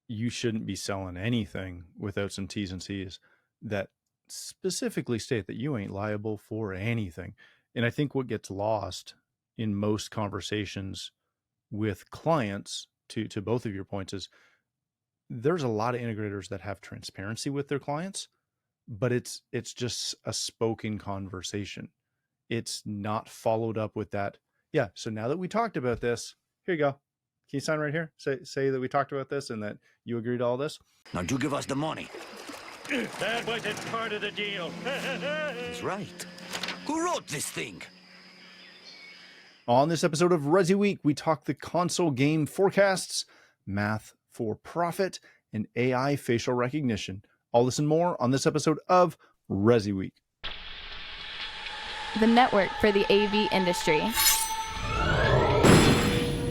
you shouldn't be selling anything without some T's and C's that specifically state that you ain't liable for anything. And I think what gets lost in most conversations with clients, to both of your points, is there's a lot of integrators that have transparency with their clients, but it's just a spoken conversation. It's not followed up with that. Yeah. So now that we talked about this, here you go. Can you sign right here? Say that we talked about this and that you agreed to all this. Now you give us the money. That wasn't part of the deal. He's right. Who wrote this thing? On this episode of ResiWeek, we talk the console game forecasts, math for profit, and AI facial recognition. All this and more on this episode of ResiWeek. The network for the AV industry.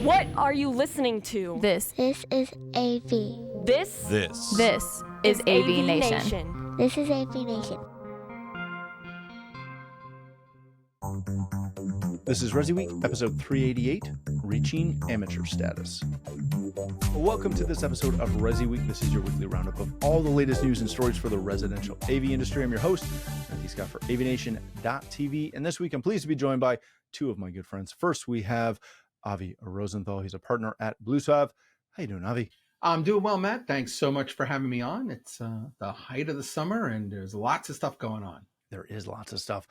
What are you listening to? This is AV. This is AVNation. This is AVNation. This is ResiWeek, episode 388, Reaching Amateur Status. Welcome to this episode of ResiWeek. This is your weekly roundup of all the latest news and stories for the residential AV industry. I'm your host, Matthew Scott for AVNation.tv. And this week, I'm pleased to be joined by two of my good friends. First, we have Avi Rosenthal. He's a partner at bluesalve. How you doing, Avi? I'm doing well, Matt. Thanks so much for having me on. It's the height of the summer, and there's lots of stuff going on. There is lots of stuff.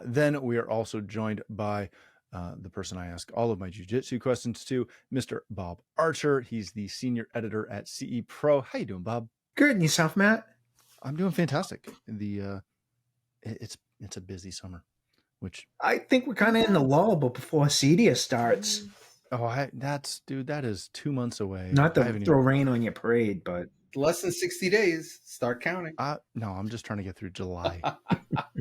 Then we are also joined by the person I ask all of my jiu-jitsu questions to, Mr. Bob Archer. He's the senior editor at CE Pro. How you doing, Bob? Good. And yourself, Matt? I'm doing fantastic. It's a busy summer, which I think we're kind of in the lull, but before CEDIA starts. Oh, that is 2 months away. Not to throw rain on your parade, but less than 60 days. Start counting. No, I'm just trying to get through July.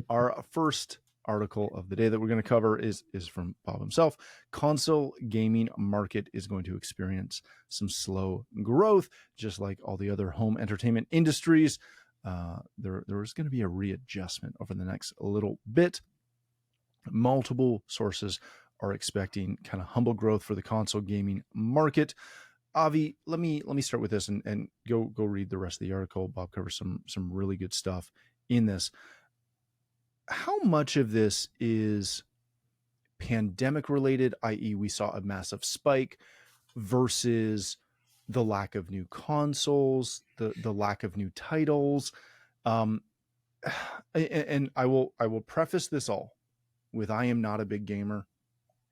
Our first article of the day that we're going to cover is from Bob himself. Console gaming market is going to experience some slow growth, just like all the other home entertainment industries. There is going to be a readjustment over the next little bit. Multiple sources are expecting kind of humble growth for the console gaming market. Avi, let me start with this and go read the rest of the article. Bob covers some really good stuff in this. How much of this is pandemic related, i.e. we saw a massive spike, versus the lack of new consoles, the lack of new titles? And I will preface this all with, I am not a big gamer.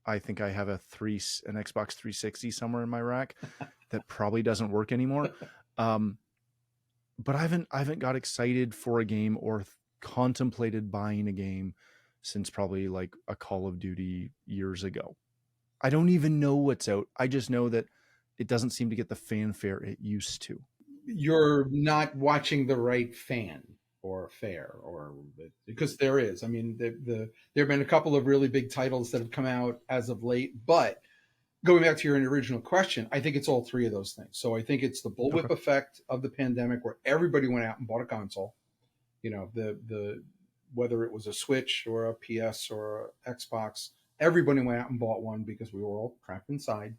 I think I have an Xbox 360 somewhere in my rack that probably doesn't work anymore. But I haven't got excited for a game or contemplated buying a game since probably like a Call of Duty years ago. I don't even know what's out. I just know that it doesn't seem to get the fanfare it used to. You're not watching the right fan or fair, or because there is. I mean, there have been a couple of really big titles that have come out as of late, but going back to your original question, I think it's all three of those things. So I think it's the bullwhip effect of the pandemic, where everybody went out and bought a console. You know, the whether it was a Switch or a PS or a Xbox, everybody went out and bought one because we were all trapped inside.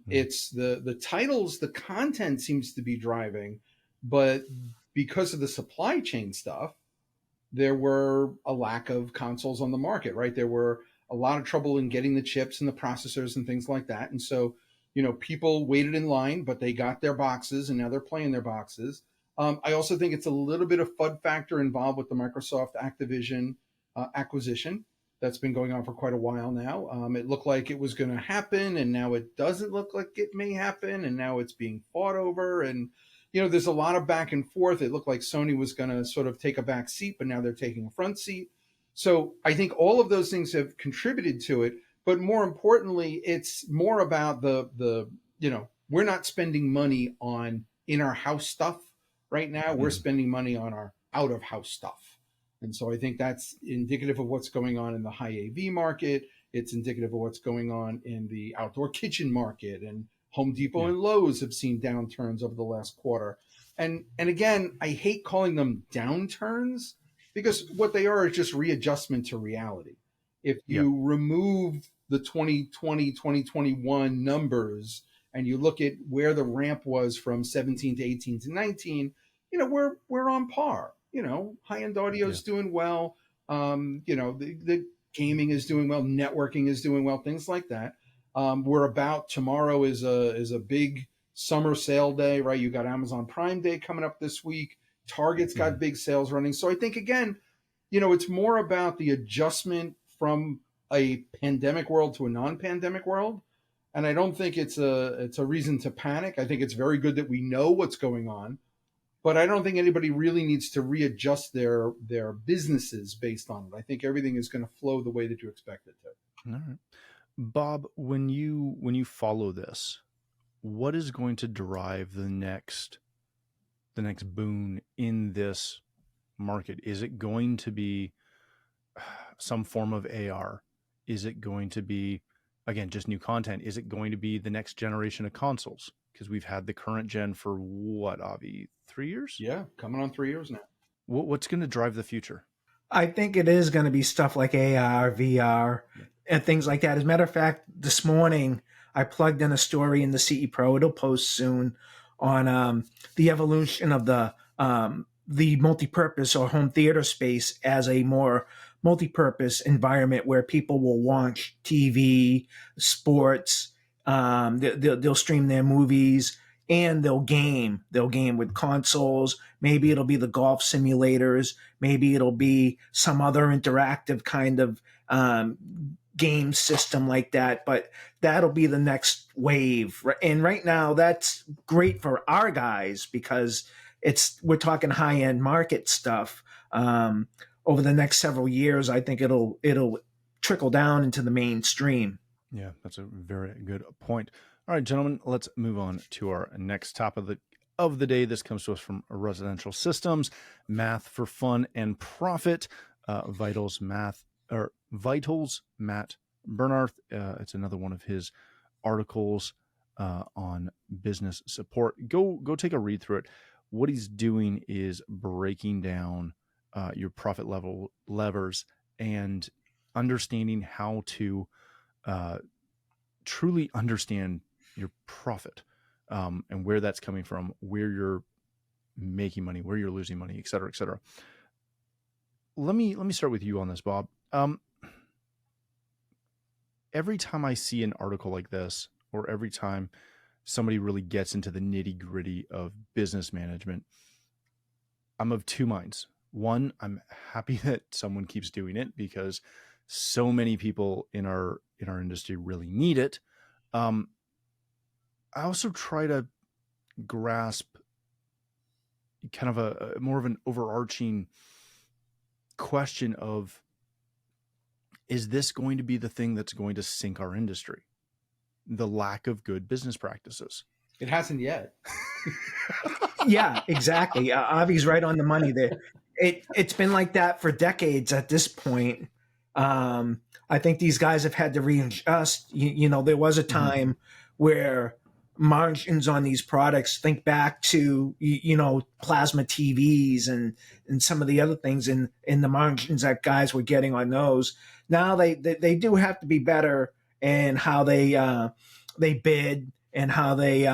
It's the titles, the content seems to be driving, but because of the supply chain stuff, there were a lack of consoles on the market, right? There were a lot of trouble in getting the chips and the processors and things like that. And so, you know, people waited in line, but they got their boxes and now they're playing their boxes. I also think it's a little bit of FUD factor involved with the Microsoft Activision acquisition that's been going on for quite a while now. It looked like it was going to happen, and now it doesn't look like it may happen, and now it's being fought over. And, you know, there's a lot of back and forth. It looked like Sony was going to sort of take a back seat, but now they're taking a front seat. So I think all of those things have contributed to it. But more importantly, it's more about the we're not spending money on in our house stuff right now. We're spending money on our out of house stuff. And so I think that's indicative of what's going on in the high AV market. It's indicative of what's going on in the outdoor kitchen market, and Home Depot and Lowe's have seen downturns over the last quarter. And again, I hate calling them downturns, because what they are is just readjustment to reality. If you remove the 2020, 2021 numbers and you look at where the ramp was from 17 to 18 to 19, we're on par. High-end audio is doing well. The gaming is doing well. Networking is doing well. Things like that. Tomorrow is a big summer sale day, right? You got Amazon Prime Day coming up this week. Target's got big sales running. So I think, again, it's more about the adjustment from a pandemic world to a non-pandemic world. And I don't think it's a reason to panic. I think it's very good that we know what's going on, but I don't think anybody really needs to readjust their businesses based on it. I think everything is going to flow the way that you expect it to. All right. Bob, when you follow this, what is going to drive the next boon in this market? Is it going to be some form of AR? Is it going to be, again, just new content? Is it going to be the next generation of consoles? Because we've had the current gen for what, Avi, 3 years? Yeah, coming on 3 years now. What's going to drive the future? I think it is going to be stuff like AR, VR, and things like that. As a matter of fact, this morning I plugged in a story in the CE Pro. It'll post soon on the evolution of the multi-purpose or home theater space as a more multi-purpose environment where people will watch TV, sports, they'll stream their movies, and they'll game. They'll game with consoles. Maybe it'll be the golf simulators. Maybe it'll be some other interactive kind of game system like that. But that'll be the next wave. And right now, that's great for our guys because we're talking high-end market stuff. Over the next several years, I think it'll trickle down into the mainstream. Yeah, that's a very good point. All right, gentlemen, let's move on to our next topic of the day. This comes to us from Residential Systems, Math for Fun and Profit, Vitals, Matt Bernarth. It's another one of his articles on business support. Go take a read through it. What he's doing is breaking down your profit level levers and understanding how to truly understand your profit and where that's coming from, where you're making money, where you're losing money, et cetera, et cetera. Let me start with you on this, Bob. Every time I see an article like this, or every time somebody really gets into the nitty gritty of business management, I'm of two minds. One, I'm happy that someone keeps doing it because so many people in our industry really need it. I also try to grasp kind of a more of an overarching question of, is this going to be the thing that's going to sink our industry? The lack of good business practices. It hasn't yet. Yeah, exactly. Avi's right on the money there. It's been like that for decades at this point. I think these guys have had to readjust. There was a time where margins on these products, think back to, plasma TVs and some of the other things in the margins that guys were getting on those. Now they do have to be better in how they bid and how they,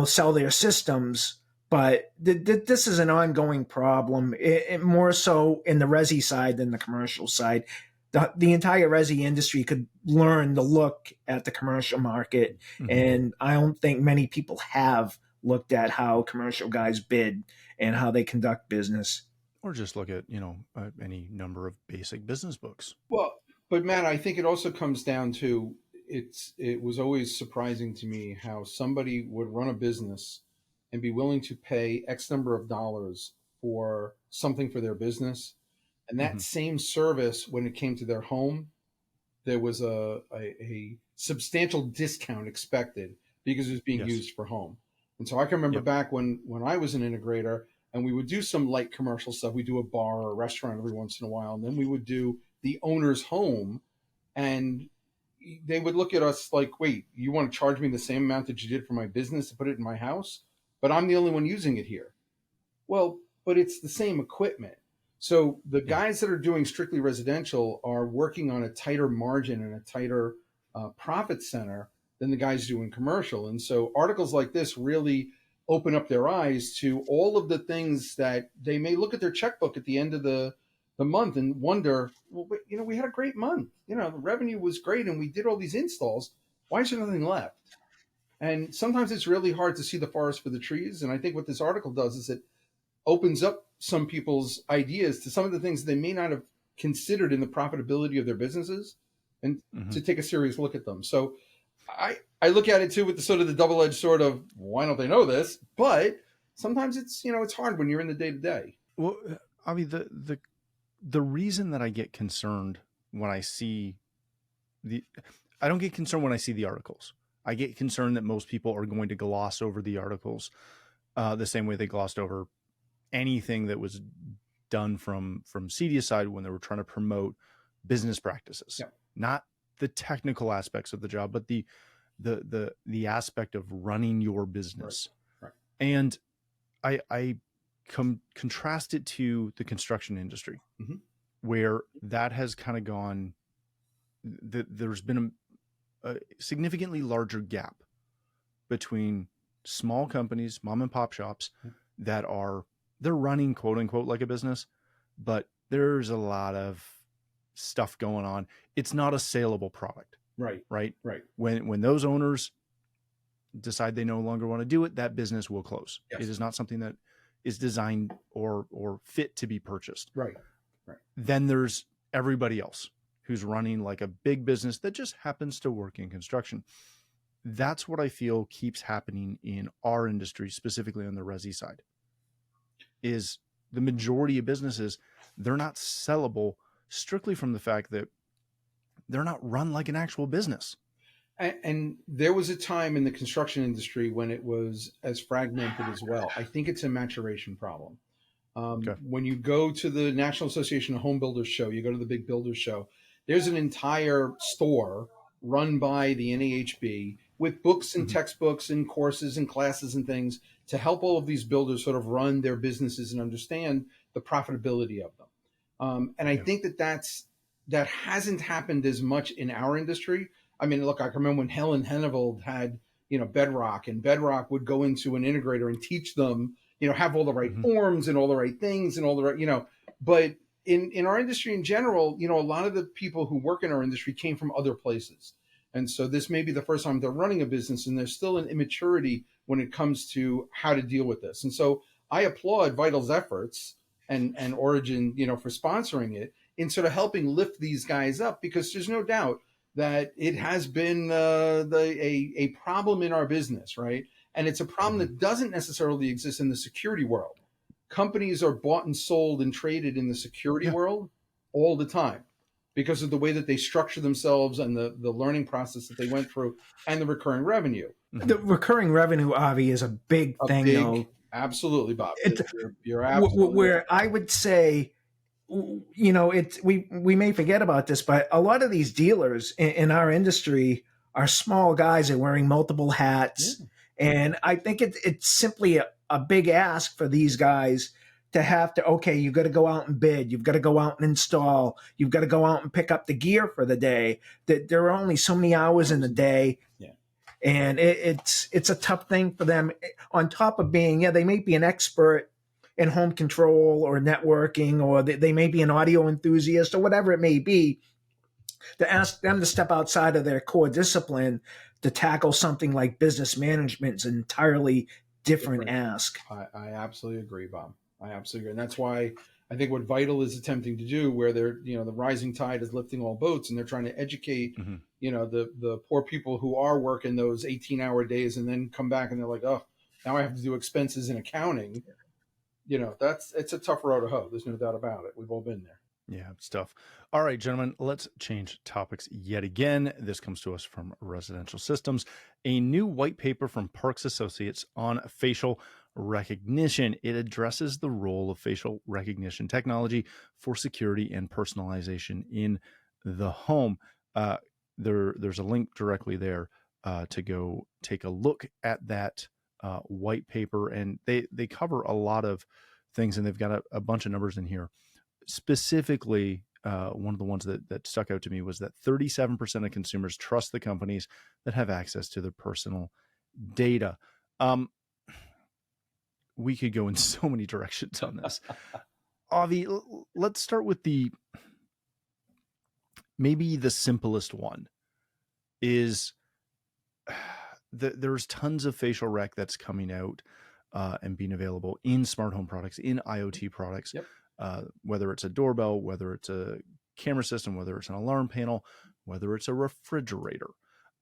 sell their systems. But this is an ongoing problem, more so in the resi side than the commercial side. The entire resi industry could learn to look at the commercial market, and I don't think many people have looked at how commercial guys bid and how they conduct business. Or just look at, any number of basic business books. Well, but Matt, I think it also comes down to, it was always surprising to me how somebody would run a business and be willing to pay X number of dollars for something for their business. And that same service, when it came to their home, there was a substantial discount expected because it was being used for home. And so I can remember back when I was an integrator and we would do some light commercial stuff. We do a bar or a restaurant every once in a while. And then we would do the owner's home, and they would look at us like, wait, you want to charge me the same amount that you did for my business to put it in my house? But I'm the only one using it here. Well, but it's the same equipment. So the guys that are doing strictly residential are working on a tighter margin and a tighter profit center than the guys doing commercial. And so articles like this really open up their eyes to all of the things that they may look at their checkbook at the end of the month and wonder, well, we had a great month. The revenue was great and we did all these installs. Why is there nothing left? And sometimes it's really hard to see the forest for the trees. And I think what this article does is it opens up some people's ideas to some of the things they may not have considered in the profitability of their businesses, and to take a serious look at them. So I look at it too with the sort of the double-edged sword of, why don't they know this? But sometimes it's, it's hard when you're in the day-to-day. Well, I mean, the reason that I get concerned when I see I don't get concerned when I see the articles. I get concerned that most people are going to gloss over the articles the same way they glossed over anything that was done from Cedia's side when they were trying to promote business practices, not the technical aspects of the job, but the aspect of running your business. Right. And I contrast it to the construction industry, where that has kind of gone. There's been a significantly larger gap between small companies, mom and pop shops, that they're running quote unquote like a business, but there's a lot of stuff going on. It's not a saleable product. Right. When those owners decide they no longer want to do it, that business will close. Yes. It is not something that is designed or fit to be purchased. Right. Then there's everybody else who's running like a big business that just happens to work in construction. That's what I feel keeps happening in our industry, specifically on the resi side, is the majority of businesses, they're not sellable strictly from the fact that they're not run like an actual business. And there was a time in the construction industry when it was as fragmented as well. I think it's a maturation problem. When you go to the National Association of Home Builders show, you go to the big builders show, there's an entire store run by the NAHB with books and textbooks and courses and classes and things to help all of these builders sort of run their businesses and understand the profitability of them. And I think that hasn't happened as much in our industry. I mean, look, I can remember when Helen Henneveld had, Bedrock, and Bedrock would go into an integrator and teach them, have all the right forms and all the right things and all the right, but in our industry in general, a lot of the people who work in our industry came from other places. And so this may be the first time they're running a business, and there's still an immaturity when it comes to how to deal with this. And so I applaud Vital's efforts and Origin, for sponsoring it in sort of helping lift these guys up, because there's no doubt that it has been a problem in our business, right? And it's a problem that doesn't necessarily exist in the security world. Companies are bought and sold and traded in the security world all the time because of the way that they structure themselves and the learning process that they went through and the recurring revenue. The recurring revenue, Avi, is a big thing, though. Absolutely, Bob. You're absolutely where I would say, we may forget about this, but a lot of these dealers in our industry are small guys that are wearing multiple hats. And I think it's simply a big ask for these guys to have to, okay, you've got to go out and bid. You've got to go out and install. You've got to go out and pick up the gear for the day. That there are only so many hours in the day. Yeah. And it's a tough thing for them, on top of being, they may be an expert in home control or networking, or they may be an audio enthusiast or whatever it may be, to ask them to step outside of their core discipline to tackle something like business management is an entirely different ask. I absolutely agree, Bob. I absolutely agree. And that's why I think what Vital is attempting to do, where they're, the rising tide is lifting all boats, and they're trying to educate, the poor people who are working those 18-hour days and then come back and they're like, oh, now I have to do expenses and accounting. It's a tough road to hoe. There's no doubt about it. We've all been there. Yeah, it's tough. All right, gentlemen, let's change topics yet again. This comes to us from Residential Systems, a new white paper from Parks Associates on facial recognition. It addresses the role of facial recognition technology for security and personalization in the home. There's a link directly there to go take a look at that white paper, and they cover a lot of things, and they've got a bunch of numbers in here. Specifically, one of the ones that stuck out to me was that 37% of consumers trust the companies that have access to their personal data. We could go in so many directions on this. Avi, let's start with maybe the simplest one is there's tons of facial rec that's coming out and being available in smart home products, in IoT products, whether it's a doorbell, whether it's a camera system, whether it's an alarm panel, whether it's a refrigerator.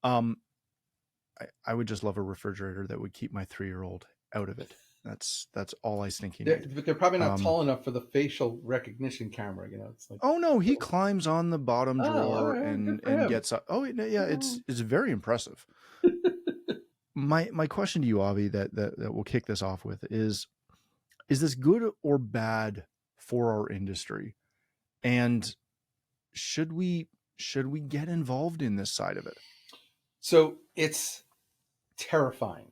I would just love a refrigerator that would keep my 3-year-old out of it. That's all I think he needs. But they're probably not tall enough for the facial recognition camera. It's like, oh no, he climbs on the bottom drawer right, and gets up. Oh yeah, it's very impressive. My question to you, Avi, that we'll kick this off with is this good or bad for our industry? And should we get involved in this side of it? So it's terrifying.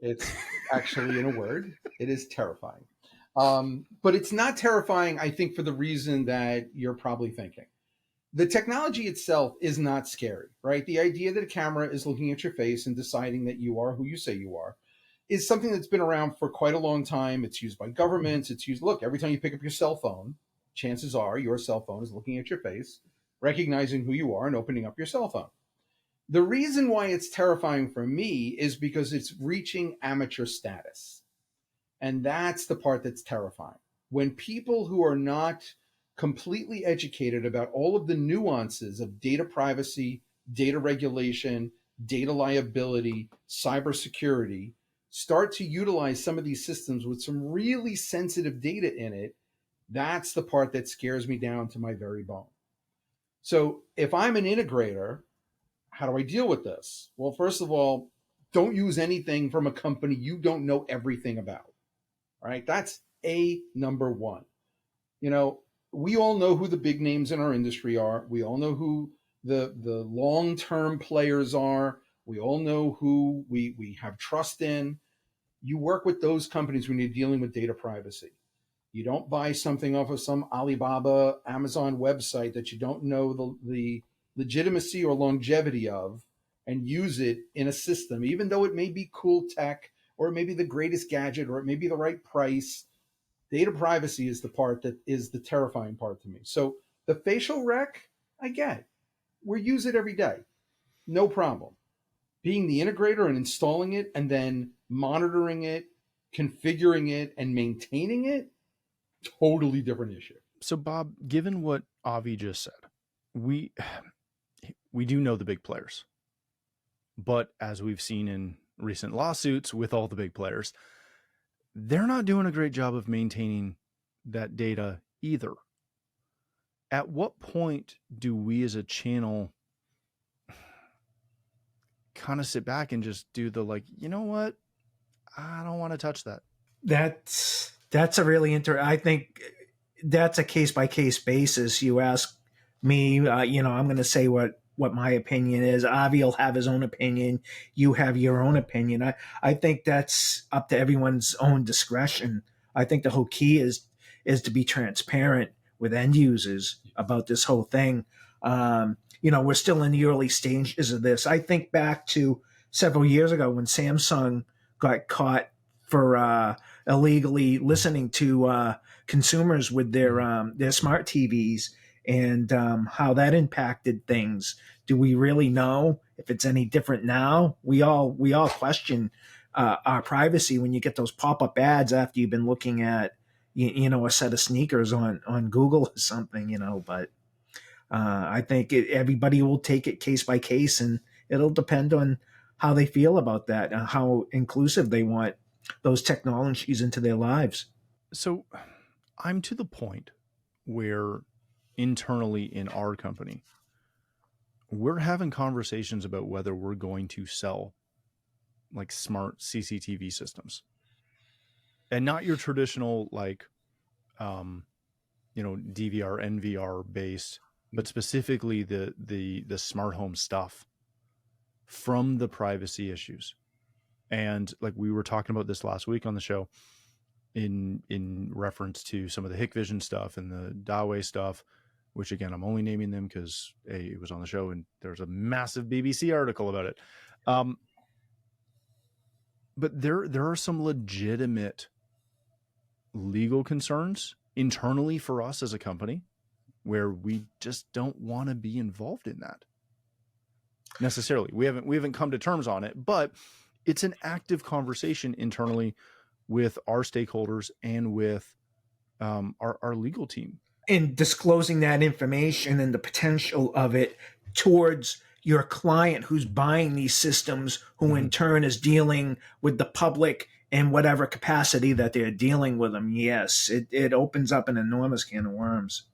It's actually, in a word, it is terrifying. But it's not terrifying, I think, for the reason that you're probably thinking. The technology itself is not scary, right? The idea that a camera is looking at your face and deciding that you are who you say you are is something that's been around for quite a long time. It's used by governments. It's used, look, every time you pick up your cell phone, chances are your cell phone is looking at your face, recognizing who you are and opening up your cell phone. The reason why it's terrifying for me is because it's reaching amateur status. And that's the part that's terrifying. When people who are not completely educated about all of the nuances of data privacy, data regulation, data liability, cybersecurity, start to utilize some of these systems with some really sensitive data in it, that's the part that scares me down to my very bone. So if I'm an integrator, how do I deal with this? Well, first of all, don't use anything from a company you don't know everything about. All right, that's number one. We all know who the big names in our industry are. We all know who the long-term players are. We all know who we have trust in. You work with those companies when you're dealing with data privacy. You don't buy something off of some Alibaba, Amazon website that you don't know the legitimacy or longevity of and use it in a system, even though it may be cool tech or it may be the greatest gadget or it may be the right price. Data privacy is the part that is the terrifying part to me. So the facial rec, I get. We use it every day. No problem. Being the integrator and installing it and then monitoring it, configuring it, and maintaining it, totally different issue. So Bob, given what Avi just said, we do know the big players. But as we've seen in recent lawsuits with all the big players, they're not doing a great job of maintaining that data either. At what point do we as a channel kind of sit back and just do the you know what? I don't want to touch that. That's a really I think that's a case by case basis. You ask me, I'm going to say what my opinion is. Avi will have his own opinion. You have your own opinion. I think that's up to everyone's own discretion. I think the whole key is to be transparent with end users about this whole thing. We're still in the early stages of this. I think back to several years ago when Samsung got caught for illegally listening to consumers with their smart TVs and how that impacted things. Do we really know if it's any different now? We all question our privacy when you get those pop-up ads after you've been looking at a set of sneakers on Google or something. But I think everybody will take it case by case, and it'll depend on how they feel about that and how inclusive they want those technologies into their lives. So I'm to the point where internally in our company, we're having conversations about whether we're going to sell smart CCTV systems and not your traditional DVR, NVR based, but specifically the smart home stuff from the privacy issues. And we were talking about this last week on the show in reference to some of the Hikvision stuff and the Dawei stuff. which again, I'm only naming them because it was on the show and there's a massive BBC article about it. But there are some legitimate legal concerns internally for us as a company where we just don't want to be involved in that necessarily. We haven't come to terms on it, but it's an active conversation internally with our stakeholders and with our legal team. And disclosing that information and the potential of it towards your client who's buying these systems, who in turn is dealing with the public in whatever capacity that they're dealing with them. Yes, it opens up an enormous can of worms.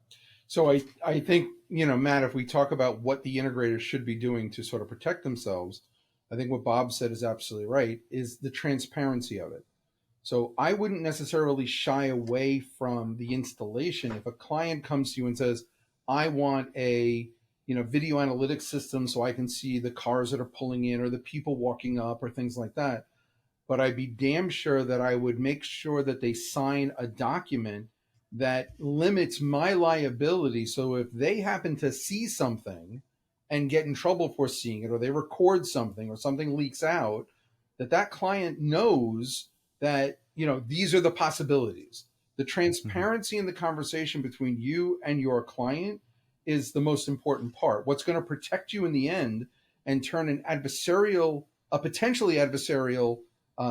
So I think, Matt, if we talk about what the integrators should be doing to sort of protect themselves, I think what Bob said is absolutely right, is the transparency of it. So I wouldn't necessarily shy away from the installation. If a client comes to you and says, I want a video analytics system so I can see the cars that are pulling in or the people walking up or things like that. But I'd be damn sure that I would make sure that they sign a document that limits my liability. So if they happen to see something and get in trouble for seeing it, or they record something or something leaks out, that client knows that, these are the possibilities. The transparency in the conversation between you and your client is the most important part. What's going to protect you in the end and turn a potentially adversarial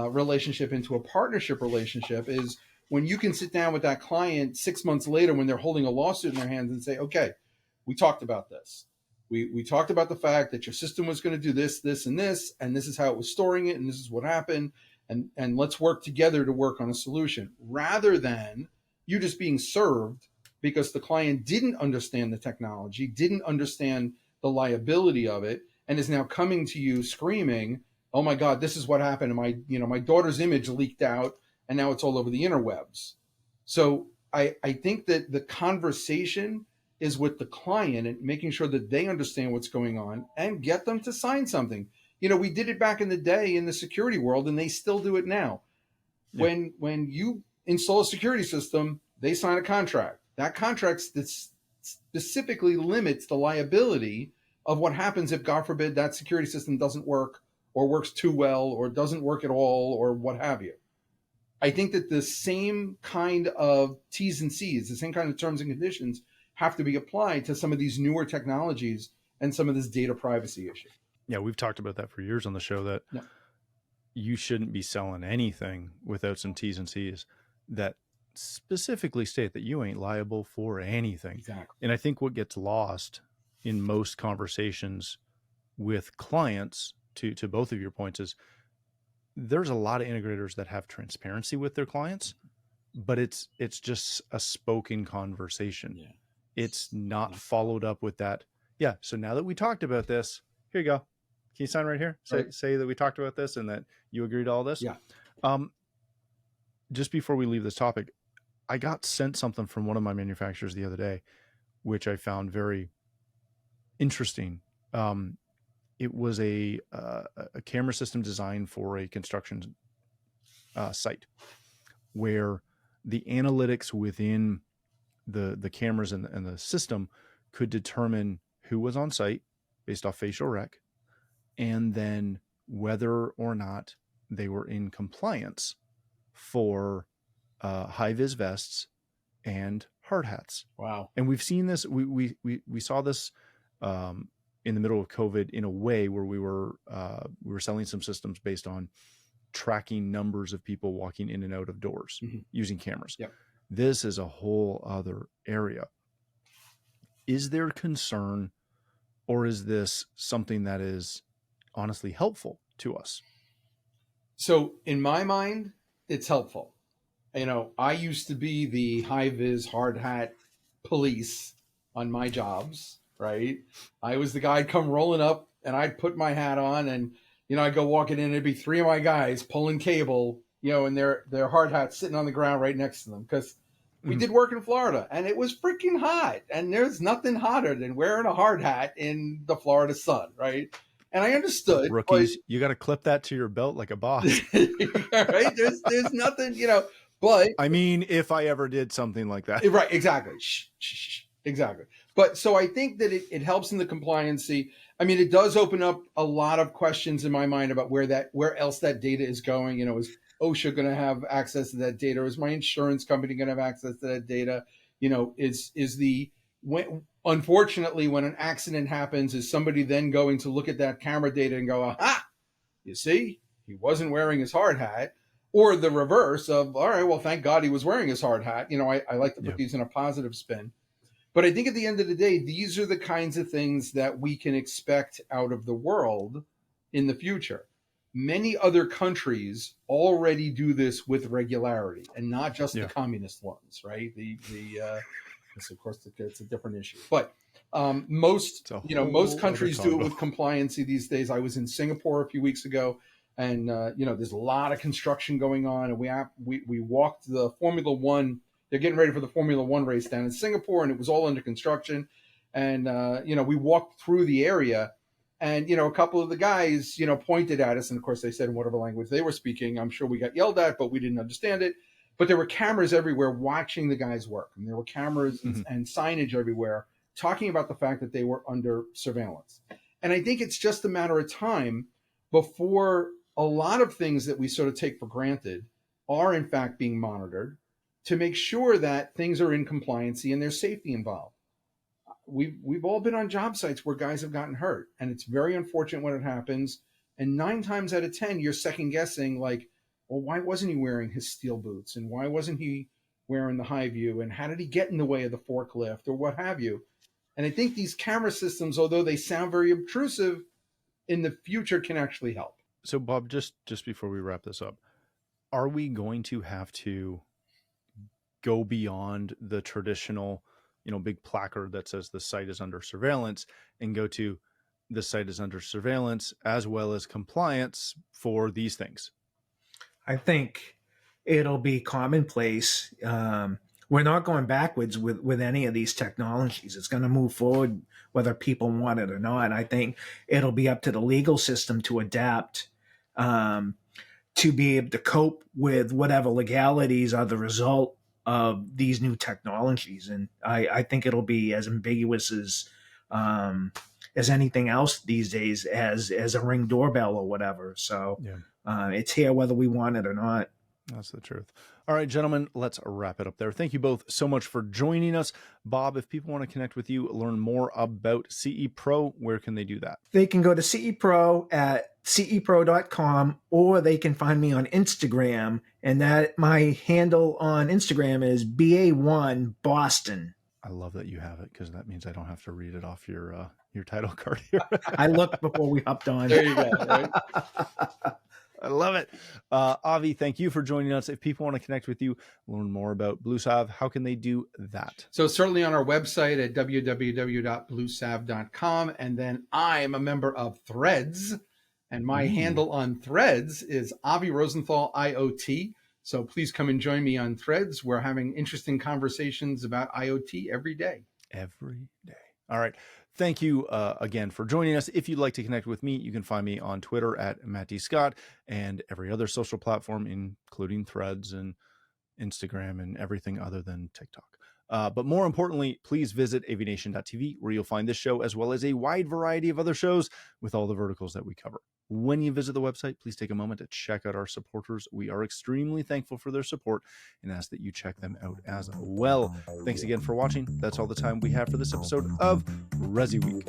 relationship into a partnership relationship is when you can sit down with that client 6 months later when they're holding a lawsuit in their hands and say, okay, we talked about this. We talked about the fact that your system was going to do this, this, and this is how it was storing it, and this is what happened, and let's work together to work on a solution, rather than you just being served because the client didn't understand the technology, didn't understand the liability of it, and is now coming to you screaming, oh my God, this is what happened. And my daughter's image leaked out and now it's all over the interwebs. So I think that the conversation is with the client and making sure that they understand what's going on and get them to sign something. We did it back in the day in the security world, and they still do it now. Yeah. When you install a security system, they sign a contract. That contract specifically limits the liability of what happens if, God forbid, that security system doesn't work or works too well or doesn't work at all or what have you. I think that the same kind of T's and C's, the same kind of terms and conditions have to be applied to some of these newer technologies and some of this data privacy issue. Yeah, we've talked about that for years on the show, that you shouldn't be selling anything without some T's and C's that specifically state that you ain't liable for anything. Exactly. And I think what gets lost in most conversations with clients, to both of your points, is there's a lot of integrators that have transparency with their clients, but it's just a spoken conversation. Yeah. It's not followed up with that. Yeah. So now that we talked about this, here you go. Can you sign right here? Say that we talked about this and that you agree to all this. Yeah. Just before we leave this topic, I got sent something from one of my manufacturers the other day, which I found very interesting. It was a camera system designed for a construction site, where the analytics within the cameras and the system could determine who was on site based off facial rec, and then whether or not they were in compliance for high-vis vests and hard hats. Wow. And we've seen this. We saw this in the middle of COVID in a way where we were selling some systems based on tracking numbers of people walking in and out of doors using cameras. Yep. This is a whole other area. Is there concern, or is this something that is honestly helpful to us? So in my mind, it's helpful. I used to be the high-vis hard hat police on my jobs, right? I was the guy I'd come rolling up and I'd put my hat on and, I'd go walking in and it'd be three of my guys pulling cable, and their hard hats sitting on the ground right next to them. Because we did work in Florida and it was freaking hot. And there's nothing hotter than wearing a hard hat in the Florida sun, right? And I understood. Rookies, you got to clip that to your belt like a boss. Right? There's nothing, but I mean, if I ever did something like that. Right, exactly. Exactly. But so I think that it helps in the compliancy. I mean, it does open up a lot of questions in my mind about where else that data is going. You know, is OSHA going to have access to that data? Or is my insurance company going to have access to that data? You know, unfortunately, when an accident happens, is somebody then going to look at that camera data and go, aha, you see, he wasn't wearing his hard hat? Or the reverse of, all right, well, thank God he was wearing his hard hat. You know, I like to put these in a positive spin. But I think at the end of the day, these are the kinds of things that we can expect out of the world in the future. Many other countries already do this with regularity, and not just the communist ones, right? Of course, it's a different issue. But most countries do it with compliancy these days. I was in Singapore a few weeks ago, and there's a lot of construction going on, and we walked the Formula One. They're getting ready for the Formula One race down in Singapore, and it was all under construction. And, we walked through the area, and, a couple of the guys, pointed at us. And, of course, they said in whatever language they were speaking. I'm sure we got yelled at, but we didn't understand it. But there were cameras everywhere watching the guys work. And there were cameras and signage everywhere talking about the fact that they were under surveillance. And I think it's just a matter of time before a lot of things that we sort of take for granted are, in fact, being monitored, to make sure that things are in compliancy and there's safety involved. We've all been on job sites where guys have gotten hurt, and it's very unfortunate when it happens. And 9 times out of 10, you're second guessing, like, well, why wasn't he wearing his steel boots? And why wasn't he wearing the high view? And how did he get in the way of the forklift or what have you? And I think these camera systems, although they sound very obtrusive, in the future can actually help. So Bob, just before we wrap this up, are we going to have to go beyond the traditional, big placard that says the site is under surveillance and go to the site is under surveillance as well as compliance for these things? I think it'll be commonplace. We're not going backwards with any of these technologies. It's going to move forward whether people want it or not. I think it'll be up to the legal system to adapt to be able to cope with whatever legalities are the result of these new technologies. And I think it'll be as ambiguous as anything else these days, as a Ring doorbell or whatever. So it's here whether we want it or not. That's the truth. All right, gentlemen, let's wrap it up there. Thank you both so much for joining us. Bob, if people want to connect with you, learn more about CE Pro, where can they do that? They can go to CE Pro at cepro.com, or they can find me on Instagram, and that my handle on Instagram is BA1 Boston. I love that you have it, because that means I don't have to read it off your title card here. I looked before we hopped on. There you go. Right? I love it. Avi, thank you for joining us. If people want to connect with you, learn more about bluesalve, how can they do that? So certainly on our website at www.bluesalve.com. And then I'm a member of Threads, and my handle on Threads is Avi Rosenthal IoT. So please come and join me on Threads. We're having interesting conversations about IoT every day. Every day. All right. Thank you again for joining us. If you'd like to connect with me, you can find me on Twitter at Matt D. Scott and every other social platform, including Threads and Instagram and everything other than TikTok. But more importantly, please visit AVNation.tv, where you'll find this show as well as a wide variety of other shows with all the verticals that we cover. When you visit the website, please take a moment to check out our supporters. We are extremely thankful for their support and ask that you check them out as well. Thanks again for watching. That's all the time we have for this episode of ResiWeek.